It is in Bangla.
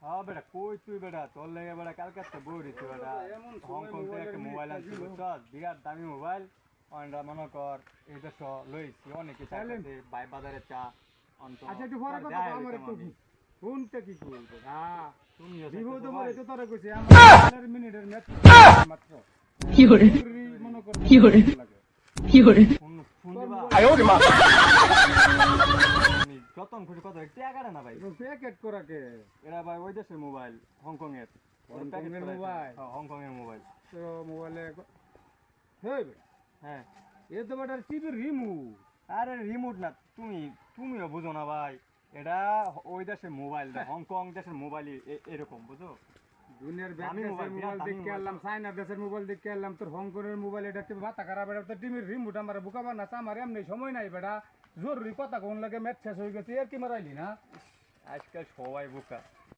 হ্যাঁ বেটা কই তুই বেটা তোর লেগে বেটা কালকে তো বই দিছি বেটা হংকং থেকে একটা মোবাইল আনছি বুঝছস বিরাট দামি মোবাইল অনরা মনে কর এটা সহ লইছি অনেকে চাইছে বাই বাজারে চা অন্ত আচ্ছা একটু পরে কথা কও আমার একটু ফোনটা কি কইবে হ্যাঁ তুমি বিভো তো বলে তো তোরে কইছি আমার মিনিটের ম্যাচ মাত্র কি করে মনে কর কি করে কি করে ফোন দিবা আয় ওরে মা আমি যতন খুশি কত টাকা না ভাই প্যাকেট করাকে এরা ভাই ওই দেশের মোবাইল হংকং এর হংকংয়ের মোবাইল? হ্যাঁ হংকং এর মোবাইল তো মোবাইলে হেই হ্যাঁ এ তো বেটার টিভির রিমোট আরে রিমোট না তুমিও বুঝো না ভাই এটা ওই দেশের মোবাইল হংকং দেশের মোবাইল এরকম বুঝো দুনিয়ার দামি মোবাইল, মোবাইল দামি দেখতে মোবাইল। এলাম চায়না দেশের মোবাইল দেখতে এলাম তোর হংকংয়ের মোবাইল এটা একটু মাথা খারাপ এটা তো টিভির রিমোট আমার বুকাবা না আমার এমনি সময় নাই বেটা জরুরি কথা কোন লাগে ম্যাচ শেষ হয়ে গেছে আর কি মারাইলি না আজকাল সবাই বোকা